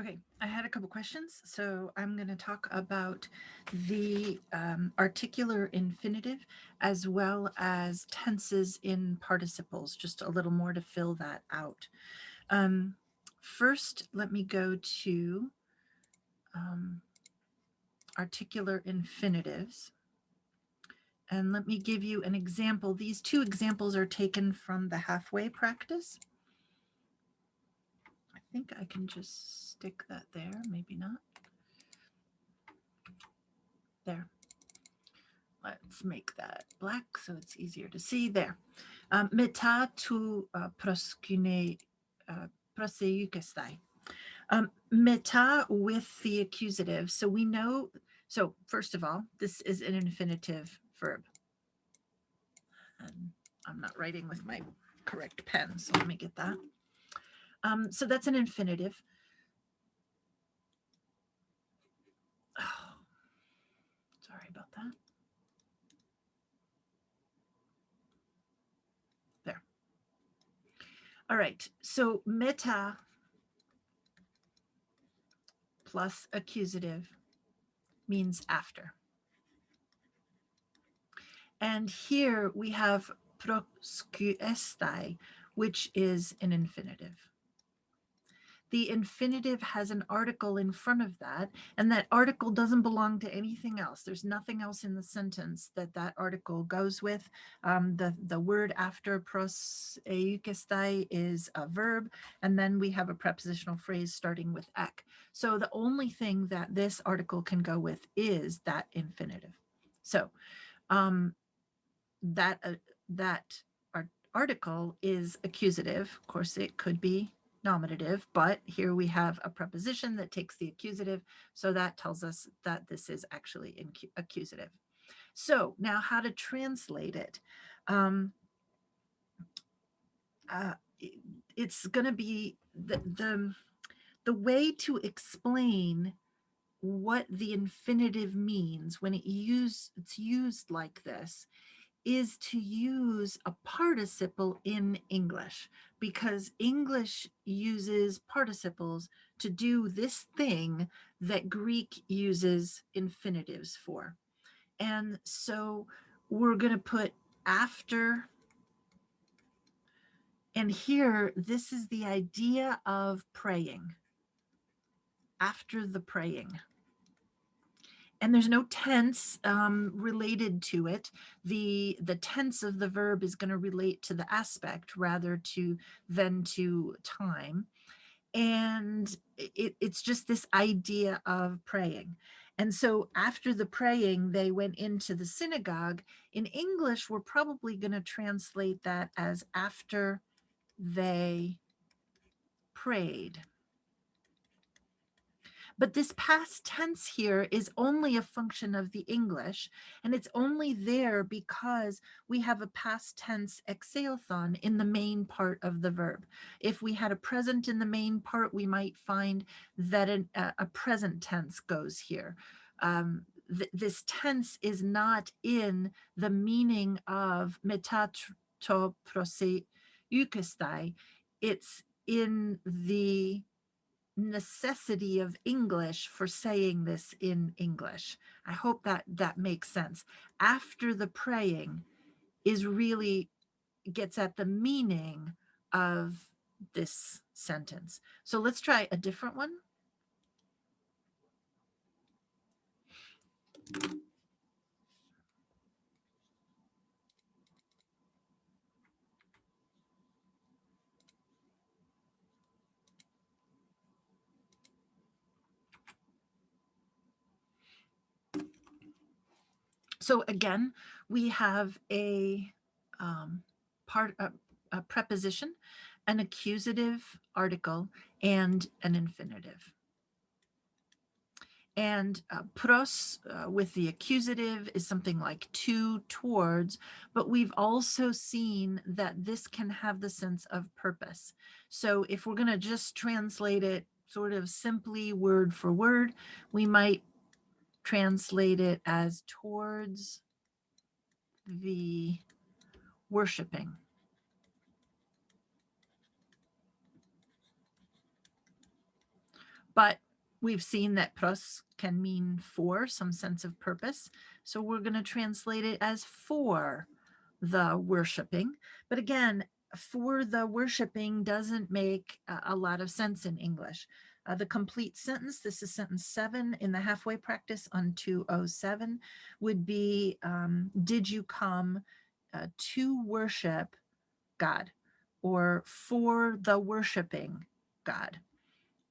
Okay, I had a couple questions, so I'm going to talk about the articular infinitive as well as tenses in participles, just a little more to fill that out. Um, First, let me go to articular infinitives. And let me give you an example. These two examples are taken from the halfway practice. I think I can just stick that there, maybe not. There. Let's make that black so it's easier to see there. Μετά του προσεϊκεσθαι. Meta with the accusative. So we know, so first of all, this is an infinitive verb. And I'm not writing with my correct pen, so let me get that. So that's an infinitive. Oh, sorry about that. There. All right, so meta plus accusative means after. And here we have proskuestai, which is an infinitive. The infinitive has an article in front of that, and that article doesn't belong to anything else. There's nothing else in the sentence that that article goes with. The word after proseukestai is a verb, and then we have a prepositional phrase starting with ek. So the only thing that this article can go with is that infinitive. So that article is accusative. Of course, it could be nominative, but here we have a preposition that takes the accusative, so that tells us that this is actually accusative. So now how to translate it. It's going to be the way to explain what the infinitive means when it's used like this is to use a participle in English, because English uses participles to do this thing that Greek uses infinitives for. And so we're going to put after, and here this is the idea of praying. After the praying. And there's no tense related to it. The tense of the verb is going to relate to the aspect rather than to time. And it's just this idea of praying. And so after the praying, they went into the synagogue. In English, we're probably going to translate that as after they prayed. But this past tense here is only a function of the English, and it's only there because we have a past tense exeothon in the main part of the verb. If we had a present in the main part, we might find that a present tense goes here. This tense is not in the meaning of metato proseukestai. It's in the necessity of English for saying this in English. I hope that makes sense. After the praying is really gets at the meaning of this sentence. So let's try a different one. So again, we have a preposition, an accusative article, and an infinitive. And pros with the accusative is something like to, towards, but we've also seen that this can have the sense of purpose. So if we're going to just translate it sort of simply word for word, we might translate it as towards the worshiping. But we've seen that pros can mean for, some sense of purpose. So we're going to translate it as for the worshiping. But again, for the worshiping doesn't make a lot of sense in English. The complete sentence, this is sentence 7 in the halfway practice on 207, would be did you come to worship God, or for the worshiping God?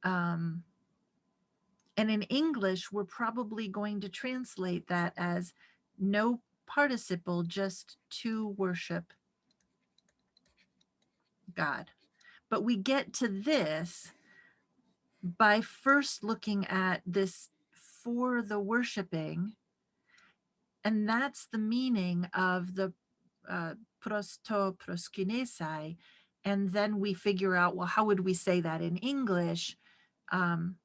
Um, and in English, we're probably going to translate that as no participle, just to worship God. But we get to this by first looking at this for the worshiping, and that's the meaning of the prosto proskinesai. And then we figure out, well, how would we say that in English? Um,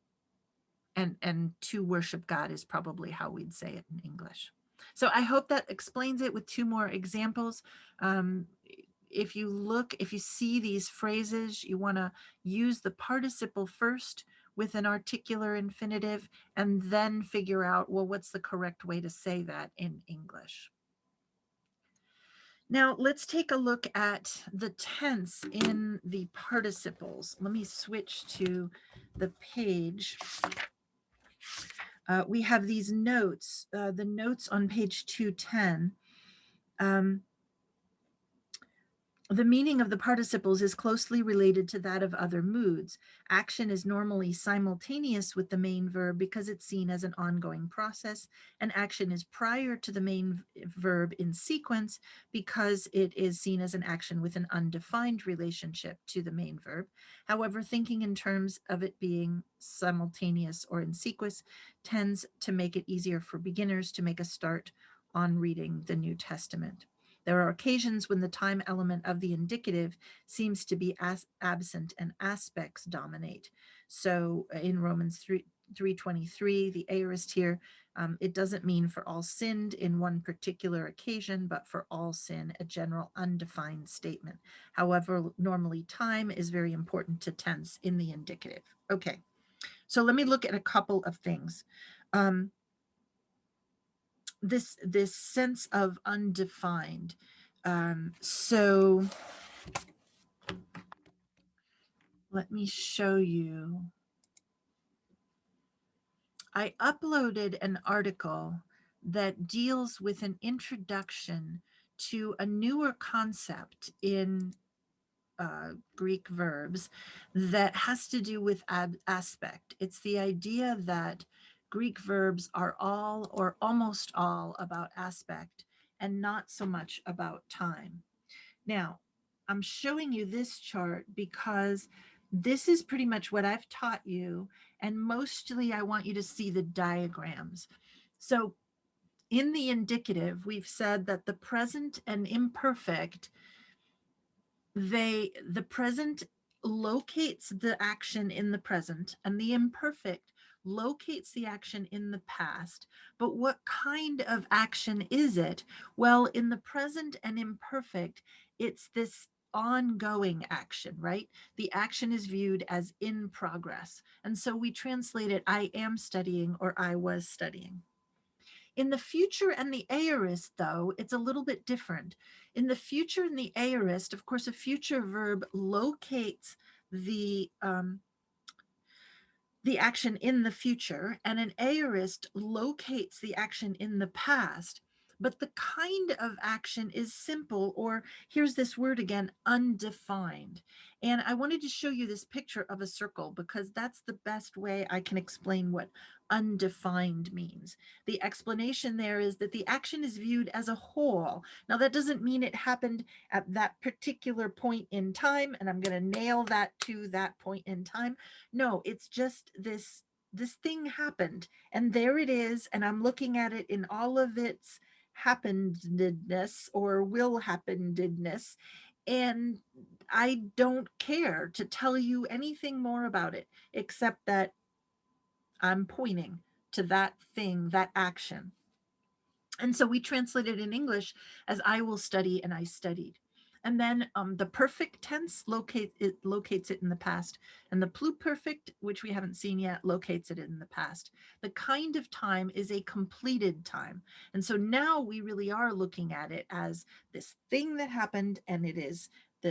and to worship God is probably how we'd say it in English. So I hope that explains it with 2 more examples. If you see these phrases, you want to use the participle first with an articular infinitive, and then figure out, well, what's the correct way to say that in English? Now, let's take a look at the tense in the participles. Let me switch to the page. We have these notes, the notes on page 210. The meaning of the participles is closely related to that of other moods. Action is normally simultaneous with the main verb because it's seen as an ongoing process, and action is prior to the main verb in sequence because it is seen as an action with an undefined relationship to the main verb. However, thinking in terms of it being simultaneous or in sequence tends to make it easier for beginners to make a start on reading the New Testament. There are occasions when the time element of the indicative seems to be absent and aspects dominate. So in Romans 3:23, the aorist here, it doesn't mean for all sinned in one particular occasion, but for all sin, a general undefined statement. However, normally time is very important to tense in the indicative. Okay, so let me look at a couple of things. This sense of undefined. So let me show you. I uploaded an article that deals with an introduction to a newer concept in Greek verbs that has to do with aspect. It's the idea that Greek verbs are all or almost all about aspect and not so much about time. Now, I'm showing you this chart because this is pretty much what I've taught you, and mostly I want you to see the diagrams. So in the indicative, we've said that the present and imperfect, the present locates the action in the present, and the imperfect locates the action in the past. But what kind of action is it? Well, in the present and imperfect, it's this ongoing action, right? The action is viewed as in progress. And so we translate it, I am studying or I was studying. In the future and the aorist, though, it's a little bit different. In the future and the aorist, of course, a future verb locates the action in the future, and an aorist locates the action in the past. But the kind of action is simple, or here's this word again, undefined. And I wanted to show you this picture of a circle because that's the best way I can explain what undefined means. The explanation there is that the action is viewed as a whole. Now, that doesn't mean it happened at that particular point in time, and I'm going to nail that to that point in time. No, it's just this thing happened, and there it is, and I'm looking at it in all of its happenedness or will happenedness, and I don't care to tell you anything more about it except that I'm pointing to that thing, that action. And so we translate it in English as I will study and I studied. And then the perfect tense locates it in the past, and the pluperfect, which we haven't seen yet, locates it in the past. The kind of time is a completed time. And so now we really are looking at it as this thing that happened, and it is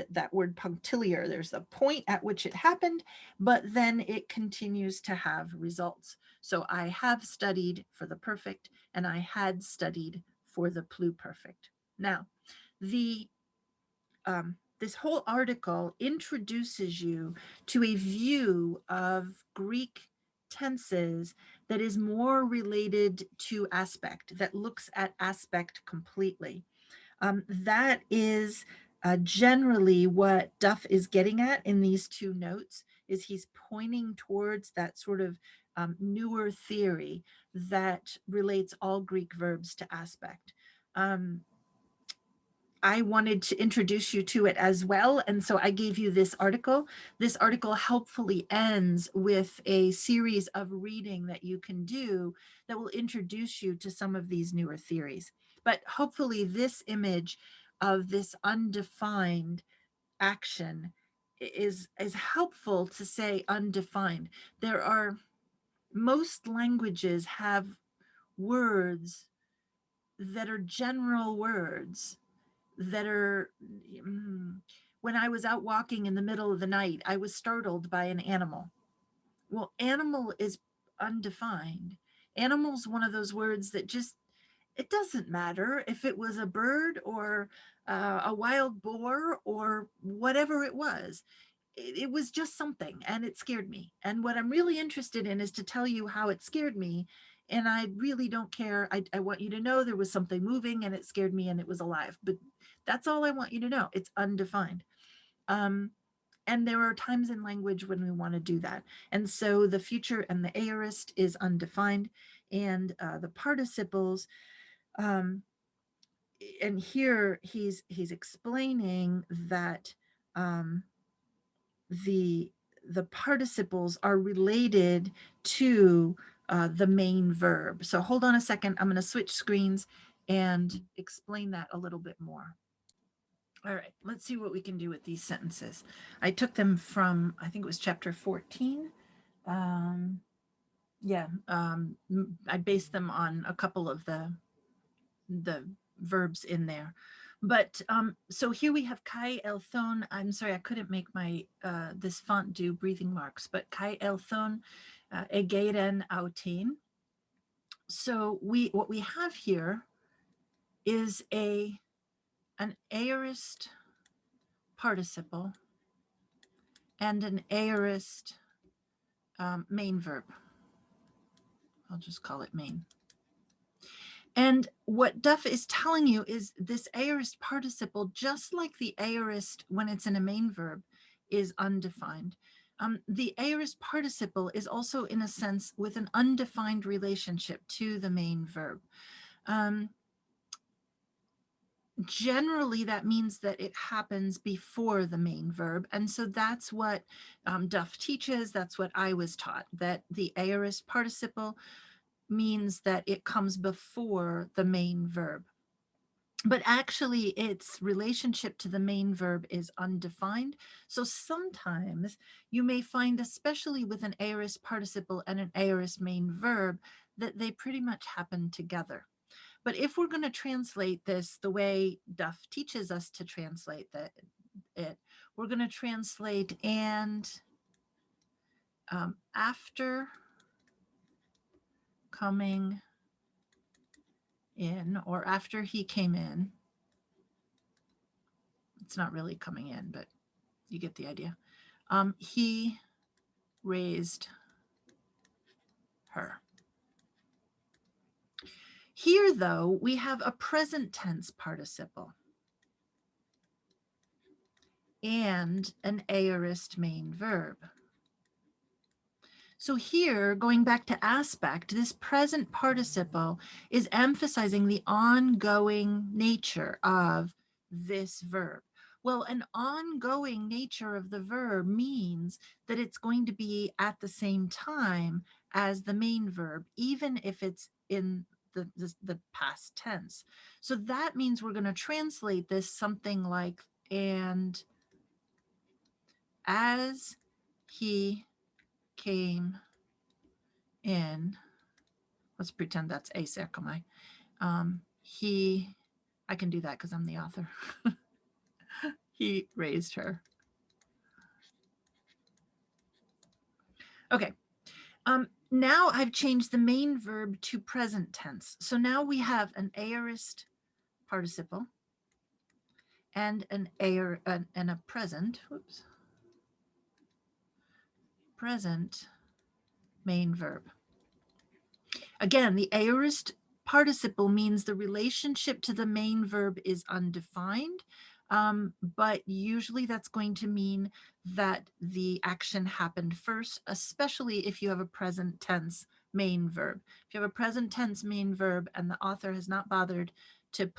that word punctiliar. There's a point at which it happened, but then it continues to have results. So I have studied for the perfect, and I had studied for the pluperfect. Now, the this whole article introduces you to a view of Greek tenses that is more related to aspect, that looks at aspect completely. That is generally what Duff is getting at in these two notes, is he's pointing towards that sort of newer theory that relates all Greek verbs to aspect. I wanted to introduce you to it as well. And so I gave you this article. This article helpfully ends with a series of reading that you can do that will introduce you to some of these newer theories. But hopefully this image of this undefined action is helpful to say undefined. There are, most languages have words that are general words that are, when I was out walking in the middle of the night, I was startled by an animal. Well, animal is undefined. Animal's one of those words that just, it doesn't matter if it was a bird or a wild boar or whatever it was. It was just something and it scared me. And what I'm really interested in is to tell you how it scared me. And I really don't care. I want you to know there was something moving and it scared me and it was alive. But that's all I want you to know. It's undefined. And there are times in language when we want to do that. And so the future and the aorist is undefined, and the participles, and here he's explaining that the participles are related to the main verb. So hold on a second. I'm going to switch screens and explain that a little bit more. All right, let's see what we can do with these sentences. I took them from, I think it was chapter 14. Yeah, I based them on a couple of the verbs in there. But so here we have Kai Elthon. I'm sorry, I couldn't make my this font do breathing marks, but Kai Elthon Egeren Autin. So what we have here is an aorist participle and an aorist main verb. I'll just call it main. And what Duff is telling you is this aorist participle, just like the aorist when it's in a main verb, is undefined. The aorist participle is also, in a sense, with an undefined relationship to the main verb. Generally, that means that it happens before the main verb. And so that's what Duff teaches. That's what I was taught, that the aorist participle means that it comes before the main verb. But actually, its relationship to the main verb is undefined. So sometimes you may find, especially with an aorist participle and an aorist main verb, that they pretty much happen together. But if we're going to translate this the way Duff teaches us to translate it, we're going to translate and after coming in, or after he came in. It's not really coming in, but you get the idea. He raised her. Here, though, we have a present tense participle and an aorist main verb. So here, going back to aspect, this present participle is emphasizing the ongoing nature of this verb. Well, an ongoing nature of the verb means that it's going to be at the same time as the main verb, even if it's in the past tense. So that means we're going to translate this something like and as he came in, let's pretend that's a circle. I can do that because I'm the author. He raised her. Okay. Now I've changed the main verb to present tense. So now we have an aorist participle and and a present, present main verb. Again, the aorist participle means the relationship to the main verb is undefined, but usually that's going to mean that the action happened first, especially if you have a present tense main verb. If you have a present tense main verb and the author has not bothered to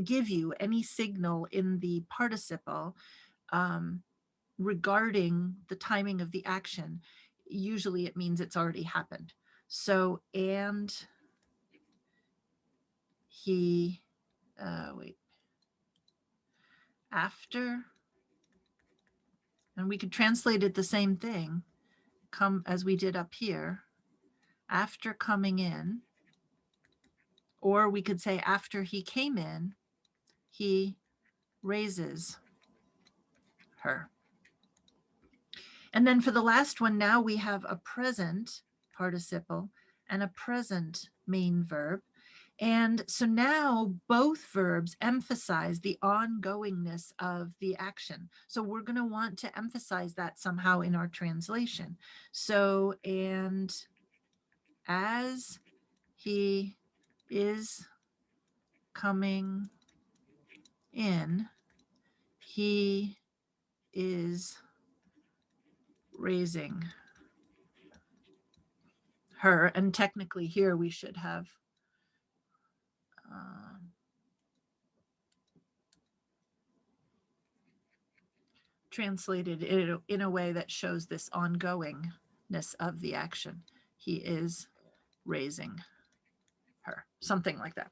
give you any signal in the participle regarding the timing of the action, usually it means it's already happened. So, and he, after, and we could translate it the same thing, come as we did up here, after coming in, or we could say after he came in, he raises her. And then for the last one, now we have a present participle and a present main verb. And so now both verbs emphasize the ongoingness of the action. So we're going to want to emphasize that somehow in our translation. So, and as he is coming in, he is raising her. And technically here we should have translated in a way that shows this ongoingness of the action. He is raising her, something like that.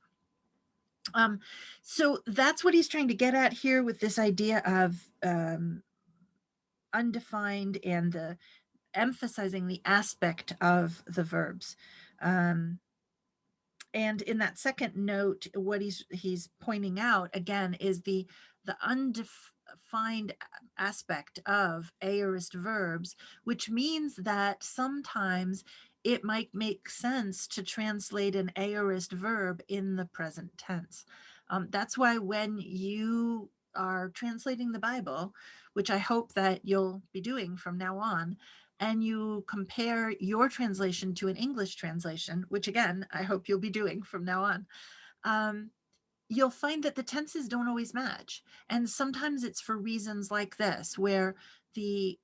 So that's what he's trying to get at here with this idea of undefined and the emphasizing the aspect of the verbs. And in that second note, what he's pointing out again is the undefined aspect of aorist verbs, which means that sometimes it might make sense to translate an aorist verb in the present tense. That's why when you are translating the Bible, which I hope that you'll be doing from now on, and you compare your translation to an English translation, which again, I hope you'll be doing from now on, you'll find that the tenses don't always match. And sometimes it's for reasons like this, where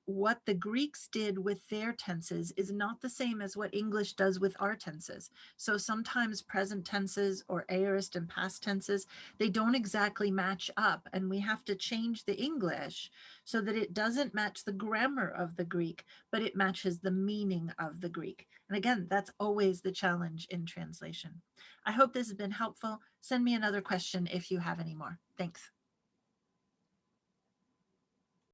what the Greeks did with their tenses is not the same as what English does with our tenses. So sometimes present tenses or aorist and past tenses, they don't exactly match up, and we have to change the English so that it doesn't match the grammar of the Greek, but it matches the meaning of the Greek. And again, that's always the challenge in translation. I hope this has been helpful. Send me another question if you have any more. Thanks.